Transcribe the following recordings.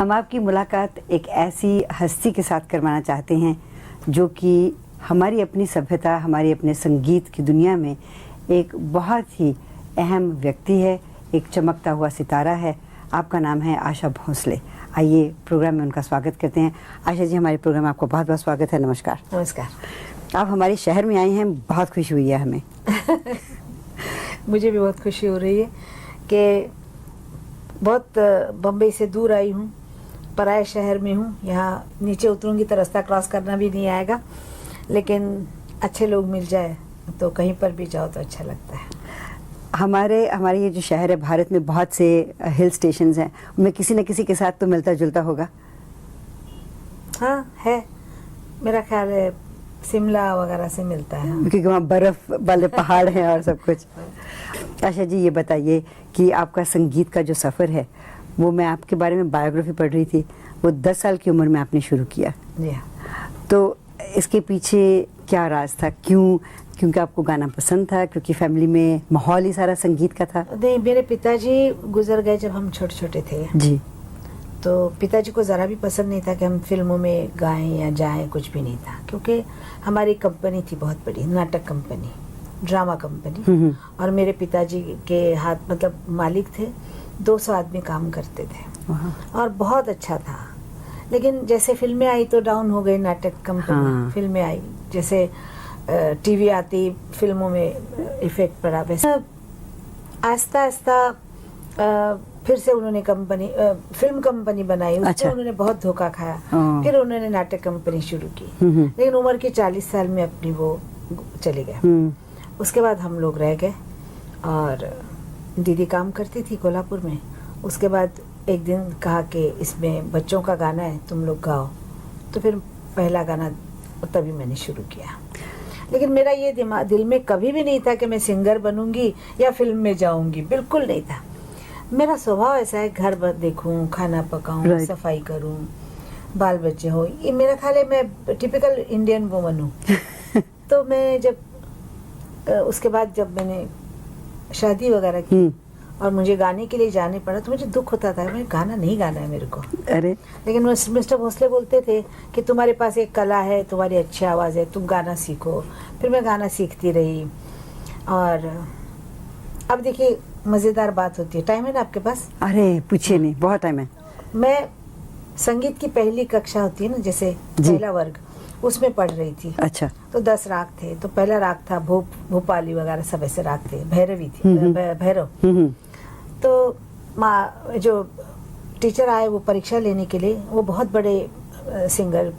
हम आपकी मुलाकात एक ऐसी हस्ती के साथ करवाना चाहते हैं जो कि हमारी अपनी सभ्यता, हमारी अपने संगीत की दुनिया में एक बहुत ही अहम व्यक्ति है, एक चमकता हुआ सितारा है। आपका नाम है आशा भोसले। आइए प्रोग्राम में उनका स्वागत करते हैं। आशा जी, हमारे प्रोग्राम में आपको बहुत बहुत स्वागत है। नमस्कार। नमस्कार। आप हमारे शहर में आई हैं, बहुत खुशी हुई है हमें। मुझे भी बहुत खुशी हो रही है कि बहुत बम्बई से दूर आई हूँ, पराए शहर में हूँ। यहाँ नीचे उतरूँगी तो रास्ता क्रॉस करना भी नहीं आएगा, लेकिन अच्छे लोग मिल जाए तो कहीं पर भी जाओ तो अच्छा लगता है। हमारे ये जो शहर है, भारत में बहुत से हिल स्टेशंस हैं, उनमें किसी न किसी के साथ तो मिलता जुलता होगा। हाँ है, मेरा ख्याल है शिमला वगैरह से मिलता है, क्योंकि वहाँ बर्फ वाले पहाड़ हैं और सब कुछ। आशा जी, ये बताइए कि आपका संगीत का जो सफ़र है, वो मैं आपके बारे में बायोग्राफी पढ़ रही थी, वो 10 साल की उम्र में आपने शुरू किया। जी। तो इसके पीछे क्या राज था? क्योंकि आपको गाना पसंद था, क्योंकि फैमिली में माहौल ही सारा संगीत का था? नहीं, मेरे पिताजी गुजर गए जब हम छोटे छोटे थे जी। तो पिताजी को ज़रा भी पसंद नहीं था कि हम फिल्मों में गाएं या जाएं, कुछ भी नहीं था, क्योंकि हमारी कंपनी थी बहुत बड़ी, नाटक कंपनी, ड्रामा कंपनी, और मेरे पिताजी के हाथ मतलब मालिक थे, 200 आदमी काम करते थे और बहुत अच्छा था। लेकिन जैसे फिल्में आई तो डाउन हो गई नाटक कंपनी। हाँ। फिल्में आई, जैसे टीवी आती, फिल्मों में इफेक्ट पड़ा, वैसे आस्ता आस्ता फिर से उन्होंने फिल्म कंपनी बनाई। उसमें अच्छा। उन्होंने बहुत धोखा खाया। फिर उन्होंने नाटक कंपनी शुरू की, लेकिन उम्र के 40 साल में अपनी वो चले गए। उसके बाद हम लोग रह गए और दीदी काम करती थी कोल्हापुर में। उसके बाद एक दिन कहा कि इसमें बच्चों का गाना है, तुम लोग गाओ। तो फिर पहला गाना तभी मैंने शुरू किया। लेकिन मेरा ये दिल में कभी भी नहीं था कि मैं सिंगर बनूंगी या फिल्म में जाऊंगी, बिल्कुल नहीं था। मेरा स्वभाव ऐसा है, घर देखूं, खाना पकाऊं, सफाई करूं, बाल बच्चे हो, ये मेरा ख्याल है मैं टिपिकल इंडियन वुमन हूँ। तो मैं जब उसके बाद जब मैंने शादी वगैरह की और मुझे गाने के लिए जाने पड़ा तो मुझे दुख होता था, मैं गाना नहीं गाना है मेरे को। अरे, लेकिन मिस्टर भोसले बोलते थे कि तुम्हारे पास एक कला है, तुम्हारी अच्छी आवाज़ है, तुम गाना सीखो। फिर मैं गाना सीखती रही। और अब देखिए मज़ेदार बात होती है, टाइम है ना आपके पास? अरे पूछिए नहीं, बहुत टाइम है। मैं संगीत की पहली कक्षा होती है ना, जैसे पहला वर्ग, उसमें पढ़ रही थी। अच्छा। तो 10 राग थे। तो पहला राग था भोपाली वगैरह सब ऐसे राग थे, भैरवी थी, भैरव। तो माँ जो टीचर आए वो परीक्षा लेने के लिए, वो बहुत बड़े सिंगर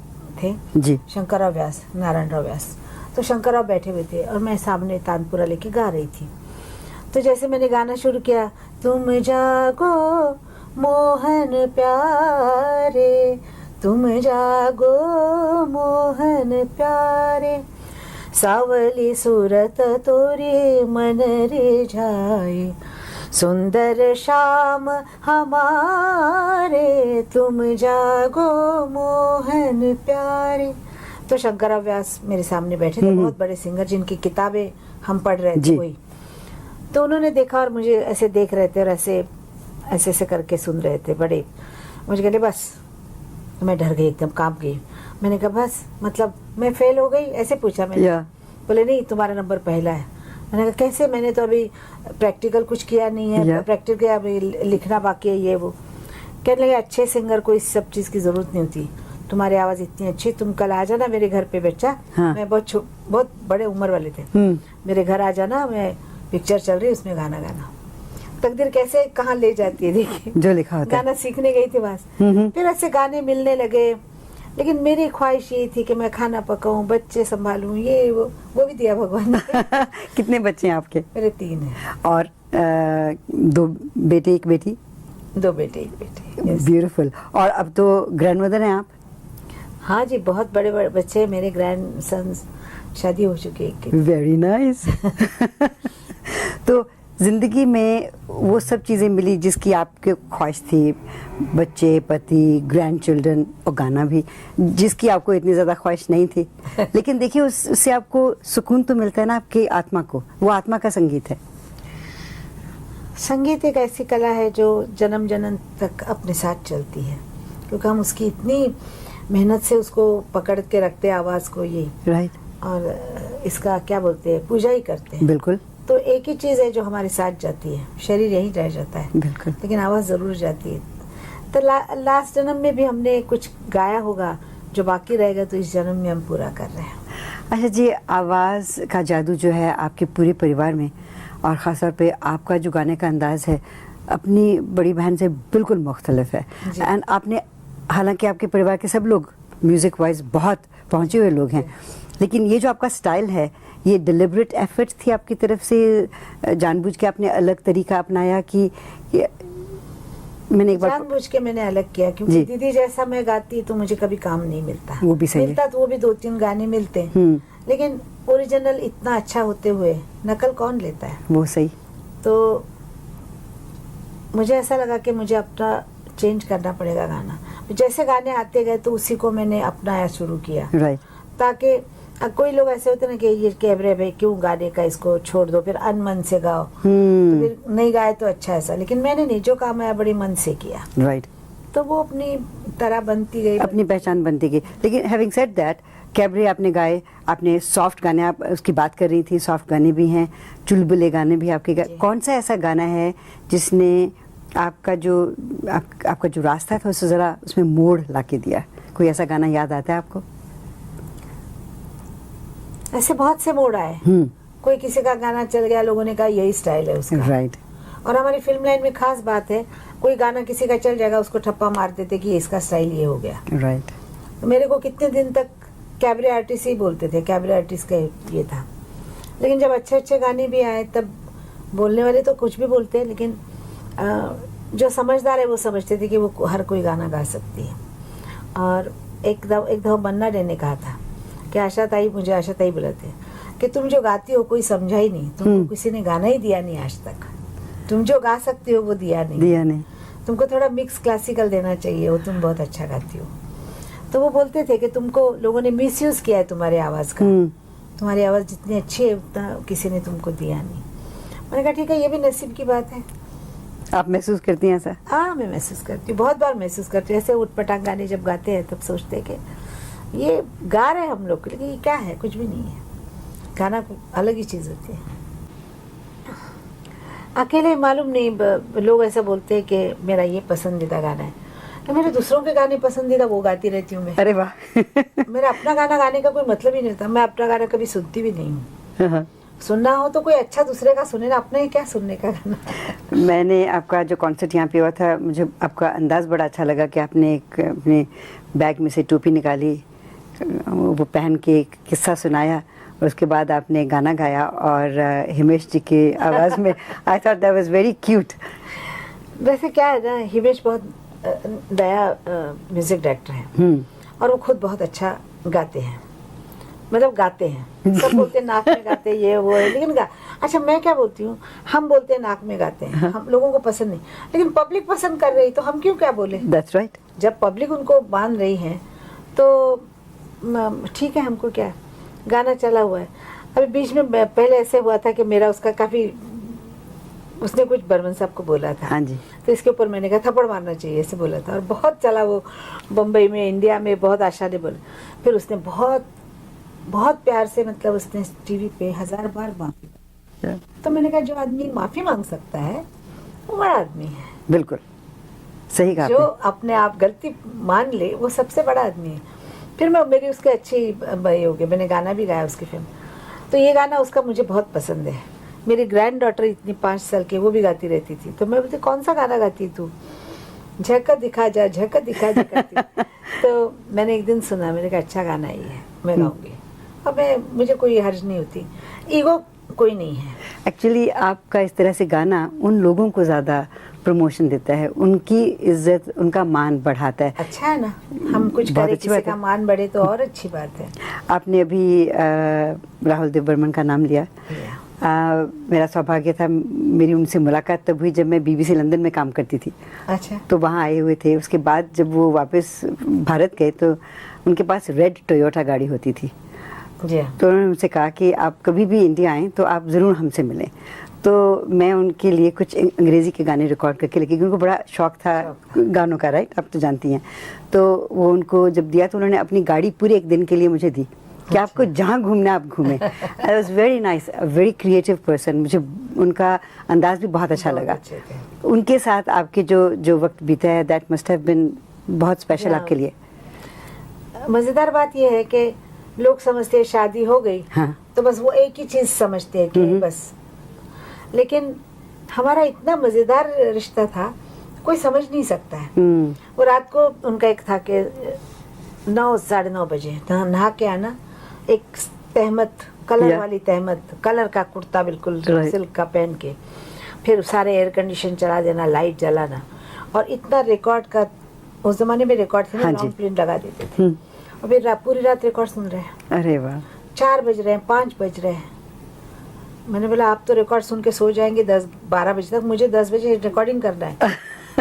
थे जी। शंकरराव व्यास, नारायणराव व्यास। तो शंकरराव बैठे हुए थे और मैं सामने तानपुरा लेके गा रही थी। तो जैसे मैंने गाना शुरू किया, तुम जागो मोहन प्यारे, तुम जागो मोहन प्यारे, सावली सूरत तोरे मन रे जाए, सुंदर श्याम हमारे, तुम जागो मोहन प्यारे। तो शंकरराव व्यास मेरे सामने बैठे थे, बहुत बड़े सिंगर जिनकी किताबें हम पढ़ रहे थे वही। तो उन्होंने देखा और मुझे ऐसे देख रहे थे और ऐसे ऐसे करके सुन रहे थे। बड़े मुझे कहते बस। मैं डर गई, एकदम कांप गई। मैंने कहा बस, मतलब मैं फेल हो गई? ऐसे पूछा मैंने। बोले नहीं, तुम्हारा नंबर पहला है। मैंने कहा कैसे? मैंने तो अभी प्रैक्टिकल कुछ किया नहीं है, प्रैक्टिकल अभी लिखना बाकी है, ये वो। कहने लगे अच्छे सिंगर को इस सब चीज़ की ज़रूरत नहीं होती, तुम्हारी आवाज़ इतनी अच्छी, तुम कल आ जाना मेरे घर पे बच्चा। हाँ। मैं बहुत बड़े उम्र वाले थे। मेरे घर आ जाना, मैं पिक्चर चल रही उसमें गाना गाना। तकदीर कैसे कहाँ ले जाती है, देखिए जो लिखा होता है। गाना सीखने गई थी बस। फिर ऐसे गाने मिलने लगे। लेकिन मेरी ख्वाहिश ये थी कि मैं खाना पकाऊं, बच्चे संभालूं, ये वो भी दिया भगवान ने। कितने बच्चे हैं आपके? मेरे 3 हैं। और 2 बेटे 1 बेटी? 2 बेटे 1 बेटी। ब्यूटीफुल। और अब तो ग्रैंड मदर हैं आप? हाँ जी, बहुत बड़े बड़े बच्चे, मेरे ग्रैंड सन्स, शादी हो चुकी है। Very nice. तो जिंदगी में वो सब चीज़ें मिली जिसकी आपकी ख्वाहिश थी, बच्चे, पति, ग्रैंड चिल्ड्रन और गाना भी, जिसकी आपको इतनी ज़्यादा ख्वाहिश नहीं थी। लेकिन देखिए उससे आपको सुकून तो मिलता है ना आपकी आत्मा को, वो आत्मा का संगीत है। संगीत एक ऐसी कला है जो जन्म जन्म तक अपने साथ चलती है। क्योंकि हम उसकी इतनी मेहनत से उसको पकड़ के रखते हैं आवाज़ को, ये राइट, और इसका क्या बोलते हैं, पूजा ही करते हैं। बिल्कुल तो एक ही चीज़ है जो हमारे साथ जाती है, शरीर यहीं रह जाता है, बिल्कुल। लेकिन आवाज़ ज़रूर जाती है। तो लास्ट जन्म में भी हमने कुछ गाया होगा जो बाकी रहेगा, तो इस जन्म में हम पूरा कर रहे हैं। अच्छा जी, आवाज़ का जादू जो है आपके पूरे परिवार में, और ख़ासतौर पे आपका जो गाने का अंदाज़ है अपनी बड़ी बहन से बिल्कुल मुख्तलिफ है। एंड आपने, हालांकि आपके परिवार के सब लोग म्यूज़िक वाइज बहुत पहुँचे हुए लोग हैं, लेकिन ये जो आपका स्टाइल है, ये डिलिबरेट एफर्ट थी आपकी तरफ से, जानबूझ के आपने अलग तरीका अपनाया कि मैंने एक बार जानबूझ के मैंने अलग किया, क्योंकि दीदी जैसा मैं गाती तो मुझे कभी काम नहीं मिलता। वो भी सही मिलता तो वो भी 2-3 गाने मिलते, लेकिन ओरिजिनल इतना अच्छा होते हुए नकल कौन लेता है। वो सही। तो मुझे ऐसा लगा कि मुझे अपना चेंज करना पड़ेगा गाना। जैसे गाने आते गए तो उसी को मैंने अपनाया शुरू किया, राइट। ताकि कोई लोग ऐसे होते ना कि ये कैबरे भाई क्यों गाने का, इसको छोड़ दो, फिर अनमन से गाओ, तो फिर नहीं गाए तो अच्छा ऐसा। लेकिन मैंने नहीं, जो काम है बड़ी मन से किया, राइट। तो वो अपनी तरह बनती गई, अपनी पहचान बनती गई। लेकिन हैविंग सेड दैट, कैबरे आपने गाए, आपने सॉफ्ट गाने, आप उसकी बात कर रही थी, सॉफ्ट गाने भी हैं, चुलबुले गाने भी आपके गाए। कौन सा ऐसा गाना है जिसने आपका जो रास्ता था उससे ज़रा उसमें मोड़ ला के दिया? कोई ऐसा गाना याद आता है आपको? ऐसे बहुत से मोड़ आए। कोई किसी का गाना चल गया, लोगों ने कहा यही स्टाइल है उसका, राइट। और हमारी फिल्म लाइन में खास बात है, कोई गाना किसी का चल जाएगा उसको ठप्पा मार देते कि इसका स्टाइल ये हो गया, राइट। तो मेरे को कितने दिन तक कैबरे आर्टिस्ट ही बोलते थे, कैबरे आर्टिस्ट का ये था। लेकिन जब अच्छे अच्छे गाने भी आए तब बोलने वाले तो कुछ भी बोलते हैं, लेकिन जो समझदार है वो समझते थे कि वो हर कोई गाना गा सकती है। और एक दफ़ा मन्ना डे ने कहा था कि आशा ताई, मुझे आशा ताई बुलाते कि तुम जो गाती हो कोई समझा ही नहीं, तुमको किसी ने गाना ही दिया नहीं आज तक, तुम जो गा सकती हो वो दिया नहीं, तुमको थोड़ा मिक्स क्लासिकल देना चाहिए, वो तुम बहुत अच्छा गाती हो। तो वो बोलते थे कि तुमको लोगों ने मिसयूज किया है तुम्हारी आवाज़ का, तुम्हारी आवाज़ जितनी अच्छी है उतना किसी ने तुमको दिया नहीं। मैंने कहा ठीक है, ये भी नसीब की बात है। आप महसूस करती हैं ऐसा? हाँ, मैं महसूस करती हूँ, बहुत बार महसूस करती हूँ। ऐसे उटपटांग गाने जब गाते हैं तब सोचते हैं कि ये गा रहे हैं हम लोग, लेकिन ये क्या है, कुछ भी नहीं है। गाना अलग ही चीज़ होती है। अकेले मालूम नहीं, लोग ऐसा बोलते हैं कि मेरा ये पसंदीदा गाना है, तो मेरे दूसरों के गाने पसंदीदा वो गाती रहती हूँ मैं। अरे वाह। मेरा अपना गाना गाने का कोई मतलब ही नहीं होता। मैं अपना गाना कभी सुनती भी नहीं हूँ। सुनना हो तो कोई अच्छा दूसरे का सुने ना, अपना ही क्या सुनने का गाना। मैंने आपका जो कॉन्सर्ट यहाँ पे हुआ था, मुझे आपका अंदाज़ बड़ा अच्छा लगा कि आपने एक अपने बैग में से टोपी निकाली, वो पहन के एक किस्सा सुनाया, और उसके बाद आपने गाना गाया, और हिमेश जी की आवाज़ में I thought that was very cute. वैसे क्या है ना, हिमेश बहुत दया म्यूजिक डायरेक्टर हैं, और वो खुद बहुत अच्छा गाते हैं, मतलब गाते हैं। सब बोलते हैं नाक में गाते ये वो है, लेकिन अच्छा मैं क्या बोलती हूँ, हम बोलते हैं नाक में गाते हैं, हम लोगों को पसंद नहीं, लेकिन पब्लिक पसंद कर रही तो हम क्यों क्या बोले। That's right. जब पब्लिक उनको मान रही है तो ठीक है, हमको क्या, गाना चला हुआ है। अभी बीच में पहले ऐसे हुआ था कि मेरा उसका काफ़ी, उसने कुछ बर्मन साहब को बोला था, हाँ जी, तो इसके ऊपर मैंने कहा थप्पड़ मारना चाहिए, ऐसे बोला था, और बहुत चला वो बम्बई में, इंडिया में बहुत आशा ने बोला। फिर उसने बहुत बहुत प्यार से, मतलब उसने टीवी पे 1000 बार माफी। तो मैंने कहा जो आदमी माफी मांग सकता है वो बड़ा आदमी है। बिल्कुल सही कहा। जो अपने आप गलती मान ले वो सबसे बड़ा आदमी है। फिर मेरी उसके अच्छी भाई हो गई, मैंने गाना भी गाया उसकी फिल्म। तो ये गाना उसका मुझे बहुत पसंद है। मेरी ग्रैंड डॉटर इतनी 5 साल की, वो भी गाती रहती थी, तो मैं बोलती कौन सा गाना गाती तू, झक्का दिखा जा, झक्का दिखा जा। तो मैंने एक दिन सुना, मैंने कहा अच्छा गाना ही है, मैं गाऊंगी। अब मुझे कोई हर्ज नहीं होती, ईगो कोई नहीं है। एक्चुअली आपका इस तरह से गाना उन लोगों को ज़्यादा प्रमोशन देता है, उनकी इज्जत, उनका मान बढ़ाता है। अच्छा है ना, हम कुछ करें किसी का मान बढ़े तो और अच्छी बात है। आपने अभी राहुल देव बर्मन का नाम लिया। मेरा सौभाग्य था, मेरी उनसे मुलाकात तब हुई जब मैं BBC लंदन में काम करती थी। अच्छा। तो वहाँ आए हुए थे। उसके बाद जब वो वापस भारत गए तो उनके पास रेड टोयोटा गाड़ी होती थी। जी। तो उन्होंने मुझसे कहा कि आप कभी भी इंडिया आएँ तो आप ज़रूर हमसे मिलें। तो मैं उनके लिए कुछ अंग्रेज़ी के गाने रिकॉर्ड करके लेके, क्योंकि उनको बड़ा शौक था गानों का, राइट, आप तो जानती हैं। तो वो उनको जब दिया तो उन्होंने अपनी गाड़ी पूरे एक दिन के लिए मुझे दी कि आपको जहाँ घूमना आप घूमें। I was very nice, very creative person. मुझे उनका अंदाज भी बहुत अच्छा लगा। उनके साथ आपके जो वक्त बीता है, दैट मस्ट हैव बीन बहुत स्पेशल आपके लिए। मज़ेदार बात यह है कि लोग समझते हैं शादी हो गई, हाँ, तो बस वो एक ही चीज़ समझते हैं कि बस, लेकिन हमारा इतना मज़ेदार रिश्ता था, कोई समझ नहीं सकता है। वो रात को उनका एक था कि 9 साढ़े 9 बजे नहा के आना, एक तहमत, कलर वाली तहमत, कलर का कुर्ता बिल्कुल सिल्क का पहन के, फिर सारे एयर कंडीशन चला देना, लाइट जलाना, और इतना रिकॉर्ड का, उस जमाने में रिकॉर्ड थे ना, लॉन्ग प्रिंट लगा देते थे, और फिर पूरी रात रिकॉर्ड सुन रहे हैं। अरे वाह, 4 बज रहे हैं, 5 बज रहे हैं। मैंने बोला आप तो रिकॉर्ड सुन के सो जाएंगे 10-12 बजे तक, मुझे 10 बजे रिकॉर्डिंग करना है।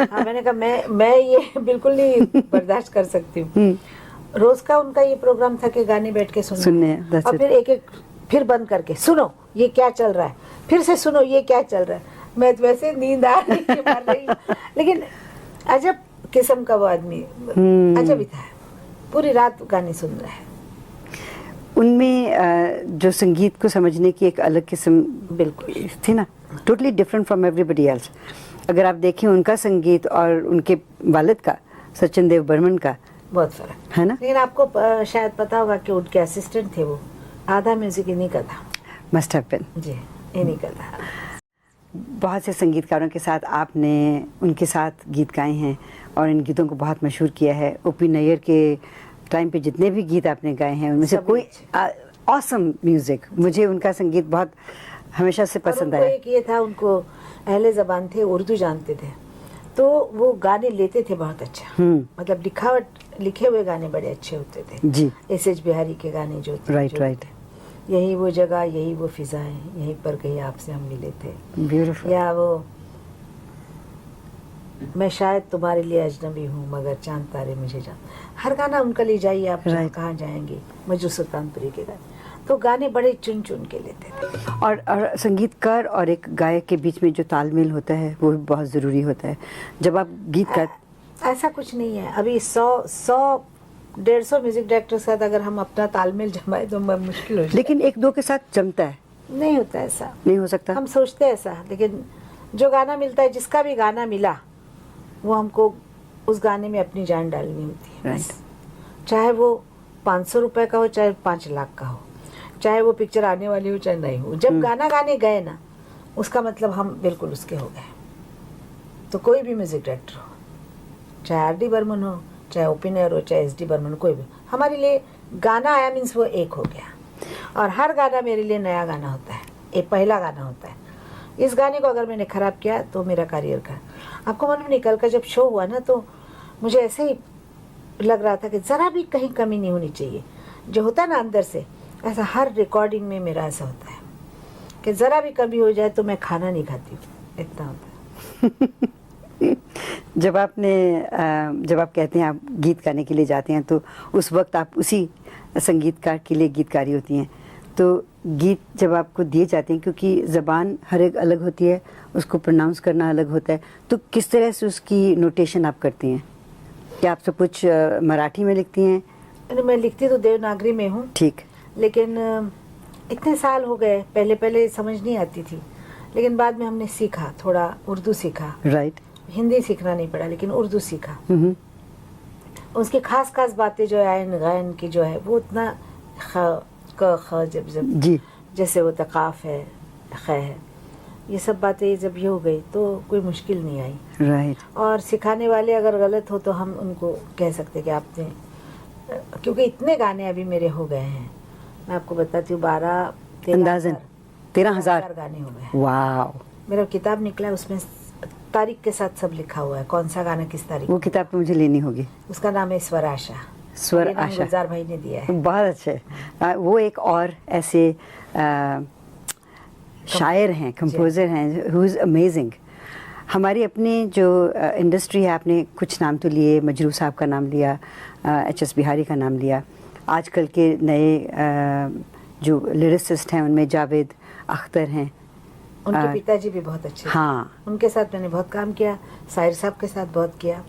हाँ, मैंने कहा मैं ये बिल्कुल नहीं बर्दाश्त कर सकती हूँ। रोज का उनका ये प्रोग्राम था कि गाने बैठ के सुनने, और फिर एक फिर बंद करके सुनो ये क्या चल रहा है, फिर से सुनो ये क्या चल रहा है। मैं तो वैसे नींद आ रही, लेकिन अजब किस्म का वो आदमी, अजब ही था, पूरी रात गाने सुन रहा है। उनमें जो संगीत को समझने की एक अलग किस्म बिल्कुल थी ना, totally different from everybody else. अगर आप देखें उनका संगीत और उनके वालिद का, सचिन देव बर्मन का, बहुत फर्क है ना। लेकिन आपको शायद पता होगा कि उनके असिस्टेंट थे, वो आधा म्यूजिक इन्हीं का था। मस्ट हैव बीन, जी, इन्हीं का था। बहुत से संगीतकारों के साथ आपने उनके साथ गीत गाए हैं और इन गीतों को बहुत मशहूर किया है। ओपी नैयर के टाइम पे जितने भी गीत आपने गाए हैं उनमें से कोई ऑसम म्यूजिक, मुझे उनका संगीत बहुत हमेशा से पसंद आया। एक ये था, उनको अहले ज़बान थे, उर्दू जानते थे, तो वो गाने लेते थे बहुत अच्छा, मतलब लिखे हुए गाने बड़े अच्छे होते थे जी। एस.एच. बिहारी के गाने जो थे, राइट, यही वो जगह, यही वो फिजाएं, यहीं पर कहीं आपसे हम मिले थे, ब्यूटीफुल, या वो मैं शायद तुम्हारे लिए अजनबी हूँ मगर चांद तारे मुझे जान। हर गाना उनका ले जाइए आप, कहाँ जाएंगे, मजरू सुल्तानपुरी के गाने, तो गाने बड़े चुन चुन के लेते थे। और संगीतकार और एक गायक के बीच में जो तालमेल होता है वो भी बहुत ज़रूरी होता है। जब आप गीत का ऐसा कुछ नहीं है, अभी 100-150 म्यूजिक डायरेक्टर के साथ अगर हम अपना तालमेल जमाए तो मुश्किल हो जाए, लेकिन एक दो के साथ जमता है, नहीं होता ऐसा, नहीं हो सकता। हम सोचते हैं ऐसा, लेकिन जो गाना मिलता है, जिसका भी गाना मिला, वो हमको उस गाने में अपनी जान डालनी होती है, चाहे वो 500 रुपए का हो, चाहे 5 लाख का हो, चाहे वो पिक्चर आने वाली हो, चाहे नहीं हो। जब गाना गाने गए ना, उसका मतलब हम बिल्कुल उसके हो गए। तो कोई भी म्यूजिक डायरेक्टर हो, चाहे आर डी बर्मन हो, चाहे ओपी नैयर हो, चाहे एस डी बर्मन, कोई भी, हमारे लिए गाना आया मीन्स वो एक हो गया। और हर गाना मेरे लिए नया गाना होता है, एक पहला गाना होता है। इस गाने को अगर मैंने ख़राब किया तो मेरा करियर का, आपको मालूम नहीं, कल का जब शो हुआ ना, तो मुझे ऐसे ही लग रहा था कि ज़रा भी कहीं कमी नहीं होनी चाहिए, जो होता है ना अंदर से, ऐसा हर रिकॉर्डिंग में मेरा ऐसा होता है कि ज़रा भी कमी हो जाए तो मैं खाना नहीं खाती हूँ, इतना होता है। जब आप कहते हैं आप गीत गाने के लिए जाते हैं, तो उस वक्त आप उसी संगीतकार के लिए गीतकारी होती हैं। तो गीत जब आपको दिए जाते हैं, क्योंकि ज़बान हर एक अलग होती है, उसको प्रोनाउंस करना अलग होता है, तो किस तरह से उसकी नोटेशन आप करती हैं? क्या आप सब कुछ मराठी में लिखती हैं? मैं लिखती तो देवनागरी में हूँ, ठीक, लेकिन इतने साल हो गए, पहले समझ नहीं आती थी, लेकिन बाद में हमने सीखा, थोड़ा उर्दू सीखा, राइट, हिंदी सीखना नहीं पड़ा, लेकिन उर्दू सीखा। उसकी खास बातें जो है, आयन गायन की जो है, वो उतना जब जी, जैसे वो तकाफ है, ख है, ये सब बातें जब ये हो गई तो कोई मुश्किल नहीं आई, राइट। और सिखाने वाले अगर गलत हो तो हम उनको कह सकते कि आपने, क्योंकि इतने गाने अभी मेरे हो गए हैं, मैं आपको बताती हूँ, 13,000 गाने हो गए। वाह, मेरा किताब निकला है, उसमें तारीख के साथ सब लिखा हुआ है, कौन सा गाना किस तारीख। वो किताब तो मुझे लेनी होगी। उसका नाम है स्वर आशा, स्वर आशा, गुलजार भाई ने दिया है। बहुत अच्छे। वो एक और ऐसे शायर हैं, कंपोज़र हैं, हु इज़ अमेजिंग। हमारी अपनी जो इंडस्ट्री है, आपने कुछ नाम तो लिए, मजरू साहब का नाम लिया, एच.एस. बिहारी का नाम लिया, आजकल के नए जो लिरिसिस्ट हैं उनमें जावेद अख्तर हैं, उनके पिताजी भी बहुत अच्छे थे। हाँ, उनके साथ मैंने बहुत काम किया, साहिर साहब के साथ बहुत किया,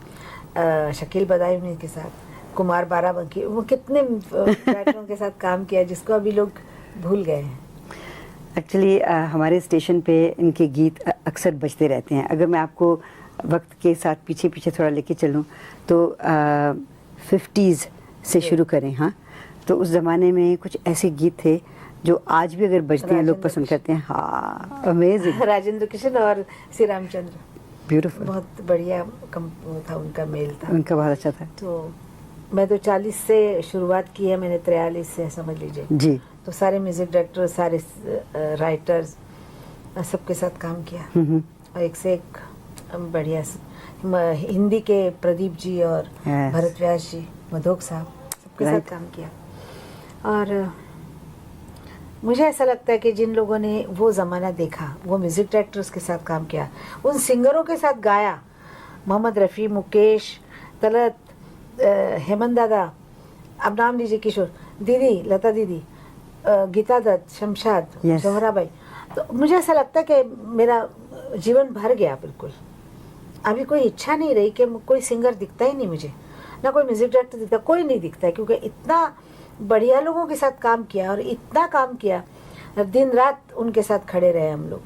शकील बदायूनी के साथ, कुमार बाराबंकी, वो कितने राइटरों के साथ काम किया जिसको अभी लोग भूल गए हैं। एक्चुअली हमारे स्टेशन पे इनके गीत अक्सर बजते रहते हैं। अगर मैं आपको वक्त के साथ पीछे पीछे थोड़ा लेके चलूँ तो 50s से शुरू करें। हाँ, तो उस ज़माने में कुछ ऐसे गीत थे जो आज भी अगर बजते हैं लोग पसंद करते हैं। हाँ, अमेजिंग। राजेंद्र कृष्ण और श्री रामचंद्र, ब्यूटीफुल, बहुत बढ़िया वो था, उनका मेल था, उनका बहुत अच्छा था। तो मैं तो 40 से शुरुआत की है, मैंने 43 से समझ लीजिए जी। तो सारे म्यूजिक डायरेक्टर, सारे राइटर्स, सबके साथ काम किया और एक से एक बढ़िया। हिंदी के प्रदीप जी और भरत व्यास जी, मधोक साहब, सबके साथ काम किया। और मुझे ऐसा लगता है कि जिन लोगों ने वो ज़माना देखा, वो म्यूजिक डायरेक्टर्स के साथ काम किया, उन सिंगरों के साथ गाया, मोहम्मद रफ़ी, मुकेश, तलत, हेमंत दादा, अब नाम लीजिए, किशोर, दीदी, लता दीदी, गीता दत्त, शमशाद, जोहराबाई, तो मुझे ऐसा लगता है कि मेरा जीवन भर गया बिल्कुल। अभी कोई इच्छा नहीं रही कि कोई सिंगर दिखता ही नहीं मुझे, ना कोई म्यूजिक डायरेक्टर दिखता, कोई नहीं दिखता है, क्योंकि इतना बढ़िया लोगों के साथ काम किया और इतना काम किया, दिन रात उनके साथ खड़े रहे हम लोग,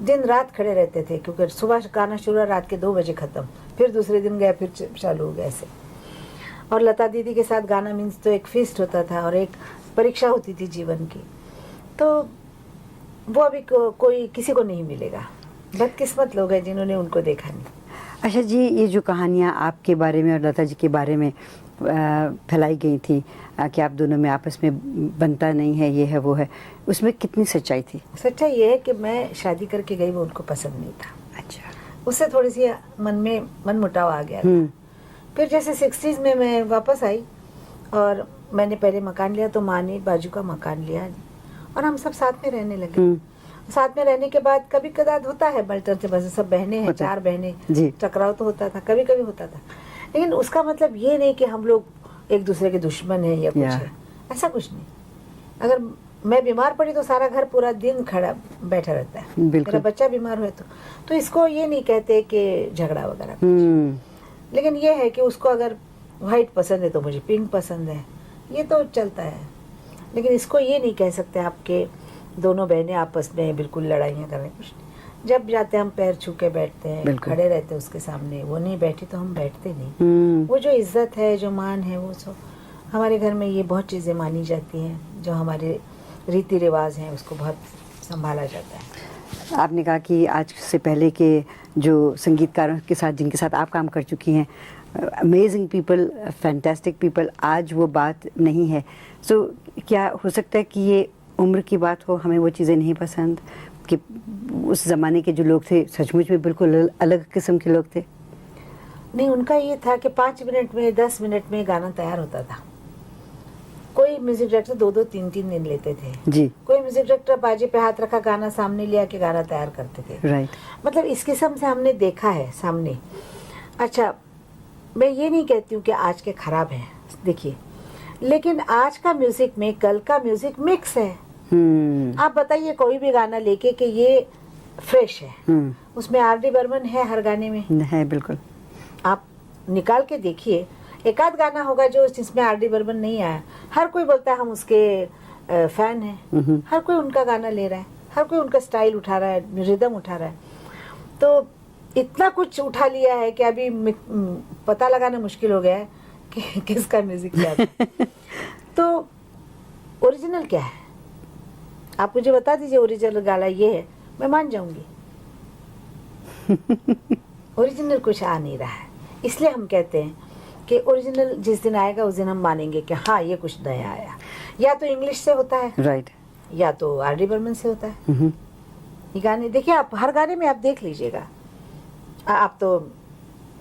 दिन रात खड़े रहते थे, क्योंकि सुबह गाना शुरू, रात के 2 बजे ख़त्म, फिर दूसरे दिन गया, फिर चालू हो गया ऐसे। और लता दीदी के साथ गाना मीन्स तो एक फीस्ट होता था और एक परीक्षा होती थी जीवन की, तो वो अभी कोई किसी को नहीं मिलेगा। बदकिस्मत लोग हैं जिन्होंने उनको देखा नहीं। अच्छा जी, ये जो कहानियाँ आपके बारे में और लता जी के बारे में फैलाई गई थी कि आप दोनों में आपस में बनता नहीं है, ये है वो है, उसमें कितनी सच्चाई थी? सच्चाई ये है कि मैं शादी करके गई, वो उनको पसंद नहीं था। अच्छा। उससे थोड़ी सी मन में मनमुटाव आ गया था। फिर जैसे 60s में मैं वापस आई और मैंने पहले मकान लिया, तो माँ ने बाजू का मकान लिया और हम सब साथ में रहने लगे। साथ में रहने के बाद कभी कदार होता है बल्टर से, बस सब बहनें हैं, 4 बहनें, टकराव तो होता था, कभी कभी होता था, लेकिन उसका मतलब ये नहीं कि हम लोग एक दूसरे के दुश्मन हैं या कुछ है, ऐसा कुछ नहीं। अगर मैं बीमार पड़ी तो सारा घर पूरा दिन खड़ा बैठा रहता है, मेरा बच्चा बीमार हुए तो इसको ये नहीं कहते कि झगड़ा वगैरह कुछ। लेकिन ये है कि उसको अगर व्हाइट पसंद है तो मुझे पिंक पसंद है, ये तो चलता है। लेकिन इसको ये नहीं कह सकते आपके दोनों बहनें आपस में बिल्कुल लड़ाइयाँ कर रहे हैं, कुछ नहीं। जब जाते हम पैर छू के बैठते हैं, खड़े रहते हैं उसके सामने, वो नहीं बैठी तो हम बैठते नहीं। वो जो इज्जत है, जो मान है, वो सब हमारे घर में ये बहुत चीज़ें मानी जाती हैं, जो हमारे रीति रिवाज हैं उसको बहुत संभाला जाता है। आपने कहा कि आज से पहले के जो संगीतकारों के साथ जिनके साथ आप काम कर चुकी हैं, अमेजिंग पीपल, फैंटास्टिक पीपल, आज वो बात नहीं है। सो क्या हो सकता है कि ये उम्र की बात हो, हमें वो चीज़ें नहीं पसंद, कि उस ज़माने के जो लोग थे सचमुच में बिल्कुल अलग किस्म के लोग थे? नहीं, उनका ये था कि 5 मिनट में, 10 मिनट में गाना तैयार होता था। कोई म्यूजिक डायरेक्टर 2-2, 3-3 दिन लेते थे जी। कोई म्यूजिक डायरेक्टर बाजे पे हाथ रखा, गाना सामने लिया के गाना तैयार करते थे। राइट। मतलब इस किस्म से हमने देखा है सामने। अच्छा, मैं ये नहीं कहती हूँ कि आज के खराब हैं, देखिए, लेकिन आज का म्यूजिक में कल का म्यूजिक मिक्स है। आप बताइए कोई भी गाना लेके कि ये फ्रेश है, उसमें आर.डी. बर्मन है हर गाने में? है, बिल्कुल। आप निकाल के देखिए, एक आध गाना होगा जो जिसमें आर.डी. बर्मन नहीं आया। हर कोई बोलता है हम उसके फैन हैं, हर कोई उनका गाना ले रहा है, हर कोई उनका स्टाइल उठा रहा है, रिदम उठा रहा है, तो इतना कुछ उठा लिया है कि अभी पता लगाना मुश्किल हो गया है कि किसका म्यूजिक क्या है। तो ओरिजिनल क्या है, आप मुझे बता दीजिए, ओरिजिनल गाना ये है, मैं मान जाऊंगी। ओरिजिनल कुछ आ नहीं रहा है, इसलिए हम कहते हैं कि ओरिजिनल जिस दिन आएगा उस दिन हम मानेंगे कि हाँ ये कुछ नया आया। या तो इंग्लिश से होता है, राइट, या तो आर.डी. बर्मन से होता है। ये गाने देखिए, आप हर गाने में आप देख लीजिएगा, आप तो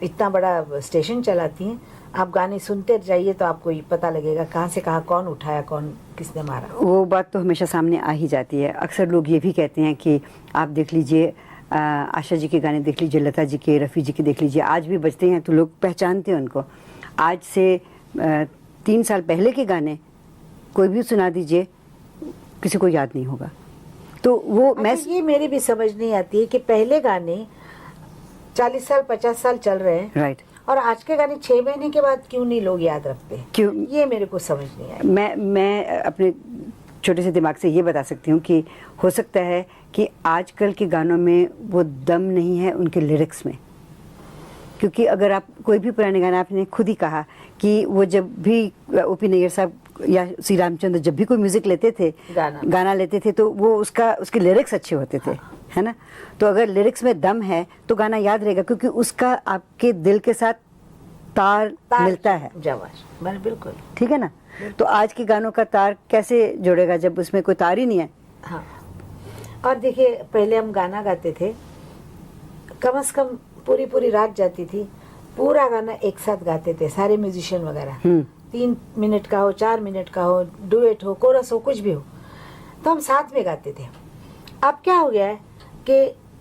इतना बड़ा स्टेशन चलाती हैं, आप गाने सुनते जाइए तो आपको ये पता लगेगा कहाँ से कहाँ कौन उठाया, कौन किसने मारा। वो बात तो हमेशा सामने आ ही जाती है। अक्सर लोग ये भी कहते हैं कि आप देख लीजिए, आशा जी के गाने देख लीजिए, लता जी के, रफ़ी जी के देख लीजिए, आज भी बजते हैं तो लोग पहचानते हैं उनको। आज से 3 साल पहले के गाने कोई भी सुना दीजिए, किसी को याद नहीं होगा। तो वो मैं अच्छा, ये मेरी भी समझ नहीं आती है कि पहले गाने 40 साल 50 साल चल रहे हैं, राइट, और आज के गाने 6 महीने के बाद क्यों नहीं लोग याद रखते हैं? क्यों? ये मेरे को समझ नहीं आया। मैं अपने छोटे से दिमाग से ये बता सकती हूँ कि हो सकता है कि आजकल के गानों में वो दम नहीं है उनके लिरिक्स में। क्योंकि अगर आप कोई भी पुराने गाना, आपने खुद ही कहा कि वो जब भी ओपी नैयर साहब या श्री रामचंद्र जब भी कोई म्यूजिक लेते थे, गाना लेते थे, तो वो उसके लिरिक्स अच्छे होते थे, है ना। तो अगर लिरिक्स में दम है तो गाना याद रहेगा, क्योंकि उसका आपके दिल के साथ तार मिलता है। जवाब बिल्कुल ठीक है ना। तो आज के गानों का तार कैसे जोड़ेगा जब उसमें कोई तार ही नहीं है। हाँ, और देखिए पहले हम गाना गाते थे, कम से कम पूरी पूरी रात जाती थी, पूरा गाना एक साथ गाते थे सारे म्यूजिशियन वगैरह। 3 मिनट का हो, 4 मिनट का हो, डुएट हो, कोरस हो, कुछ भी हो, तो हम साथ में गाते थे। अब क्या हो गया है कि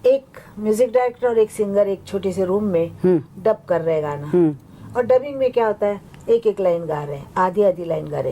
एक म्यूजिक डायरेक्टर और एक सिंगर एक छोटे से रूम में डब कर रहे गाना, और डबिंग में क्या होता है, एक एक लाइन गा रहे हैं, आधी आधी लाइन गा रहे हैं।